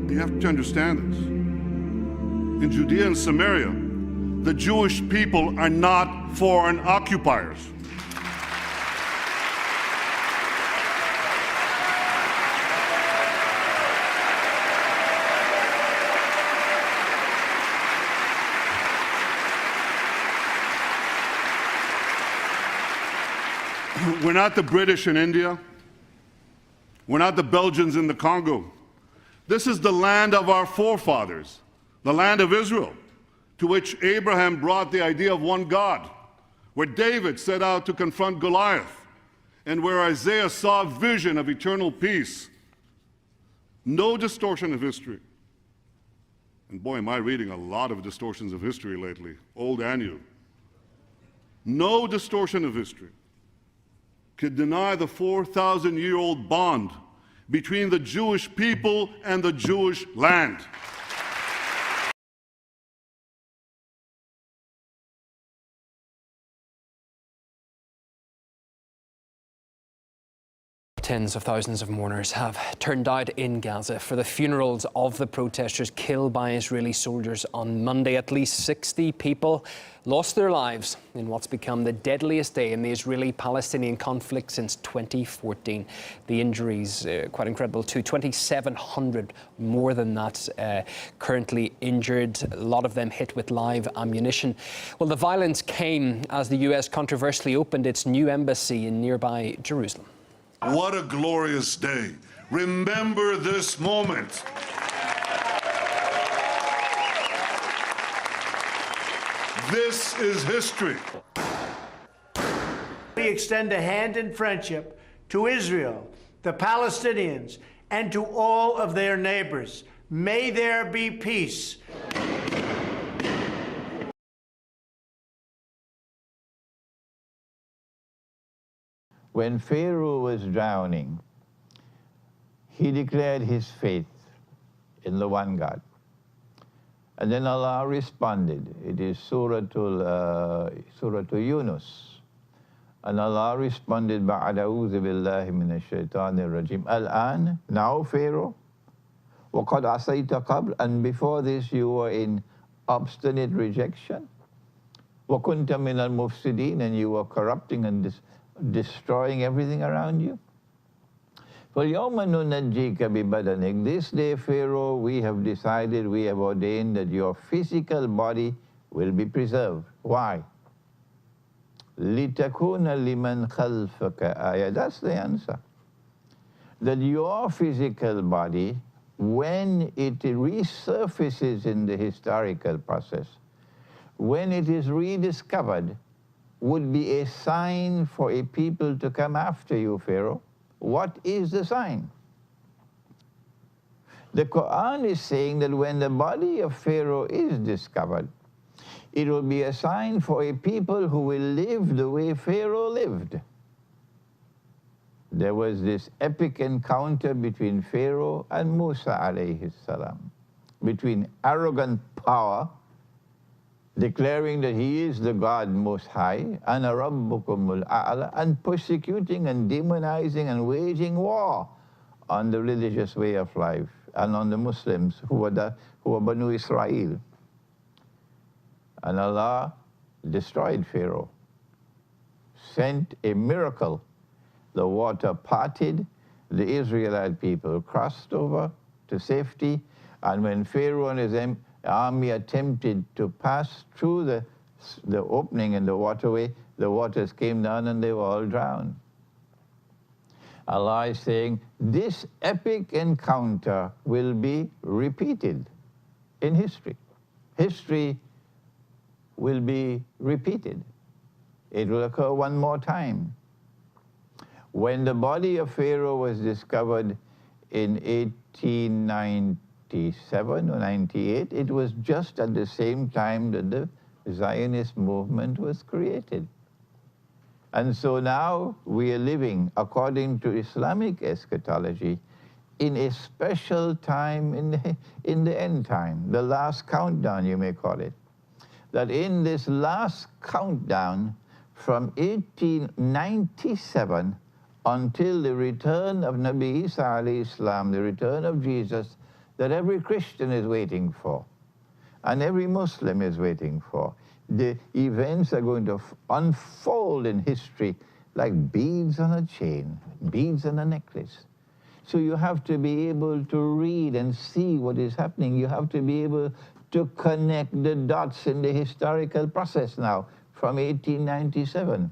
You have to understand this. In Judea and Samaria, the Jewish people are not foreign occupiers. We're not the British in India. We're not the Belgians in the Congo. This is the land of our forefathers, the land of Israel, to which Abraham brought the idea of one God, where David set out to confront Goliath, and where Isaiah saw a vision of eternal peace. No distortion of history. And boy, am I reading a lot of distortions of history lately, old and new. No distortion of history could deny the 4,000-year-old bond between the Jewish people and the Jewish land. Tens of thousands of mourners have turned out in Gaza for the funerals of the protesters killed by Israeli soldiers on Monday. At least 60 people lost their lives in what's become the deadliest day in the Israeli-Palestinian conflict since 2014. The injuries, quite incredible too, 2,700 more than that currently injured, a lot of them hit with live ammunition. Well, the violence came as the US controversially opened its new embassy in nearby Jerusalem. What a glorious day. Remember this moment. This is history. We extend a hand in friendship to Israel, the Palestinians, and to all of their neighbors. May there be peace. When Pharaoh was drowning, he declared his faith in the one God. And then Allah responded. It is Surah Yunus. And Allah responded, بَعْدَ أَعُوذُ بِاللَّهِ مِنَ الشَّيْطَانِ الرَّجِيمِ الآن, now Pharaoh, وَقَدْ عَصَيْتَ قَبْلَ, and before this you were in obstinate rejection. وَكُنْتَ مِنَ الْمُفْسِدِينَ, and you were corrupting and destroying everything around you. فَالْيَوْمَ نُنَجِّيكَ بِبَدَنِكَ, this day, Pharaoh, we have decided, we have ordained that your physical body will be preserved. Why? لِتَكُونَ لِمَنْ خَلْفَكَ آيَةً, that's the answer. That your physical body, when it resurfaces in the historical process, when it is rediscovered, would be a sign for a people to come after you, Pharaoh. What is the sign? The Quran is saying that when the body of Pharaoh is discovered, it will be a sign for a people who will live the way Pharaoh lived. There was this epic encounter between Pharaoh and Musa alayhi salam, between arrogant power, declaring that he is the God Most High, Ana Rabbukumul A'la, and persecuting and demonizing and waging war on the religious way of life and on the Muslims who were Banu Israel. And Allah destroyed Pharaoh, sent a miracle. The water parted, the Israelite people crossed over to safety, and when Pharaoh and his army attempted to pass through the opening in the waterway, the waters came down and they were all drowned. Allah is saying this epic encounter will be repeated in history. History will be repeated. It will occur one more time. When the body of Pharaoh was discovered in 1897 or 98, it was just at the same time that the Zionist movement was created. And so now we are living, according to Islamic eschatology, in a special time in the end time, the last countdown, you may call it. That in this last countdown, from 1897 until the return of Nabi Isa alayhi salam, the return of Jesus, that every Christian is waiting for, and every Muslim is waiting for. The events are going to unfold in history like beads on a chain, beads on a necklace. So you have to be able to read and see what is happening. You have to be able to connect the dots in the historical process now from 1897.